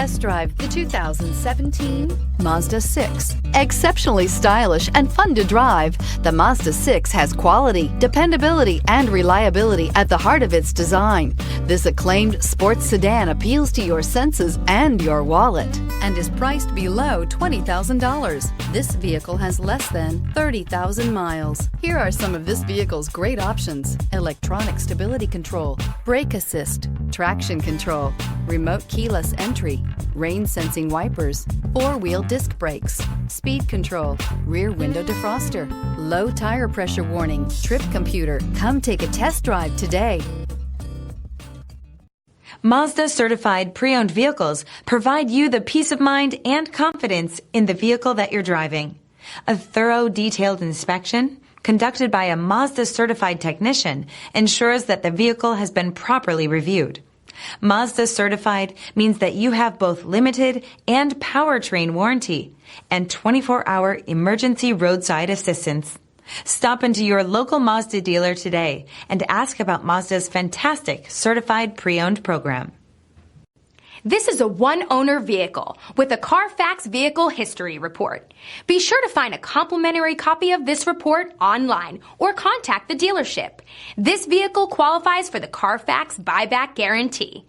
Test drive the 2017 Mazda 6. Exceptionally stylish and fun to drive, the Mazda 6 has quality, dependability, and reliability at the heart of its design. This acclaimed sports sedan appeals to your senses and your wallet and is priced below $20,000. This vehicle has less than 30,000 miles. Here are some of this vehicle's great options: electronic stability control, brake assist, traction control, remote keyless entry, rain sensing wipers, four-wheel disc brakes, speed control, rear window defroster, low tire pressure warning, trip computer. Come take a test drive today. Mazda certified pre-owned vehicles provide you the peace of mind and confidence in the vehicle that you're driving. A thorough, detailed inspection conducted by a Mazda certified technician ensures that the vehicle has been properly reviewed. Mazda certified means that you have both limited and powertrain warranty and 24-hour emergency roadside assistance. Stop into your local Mazda dealer today and ask about Mazda's fantastic certified pre-owned program. This is a one-owner vehicle with a CARFAX Vehicle History Report. Be sure to find a complimentary copy of this report online or contact the dealership. This vehicle qualifies for the CARFAX Buyback Guarantee.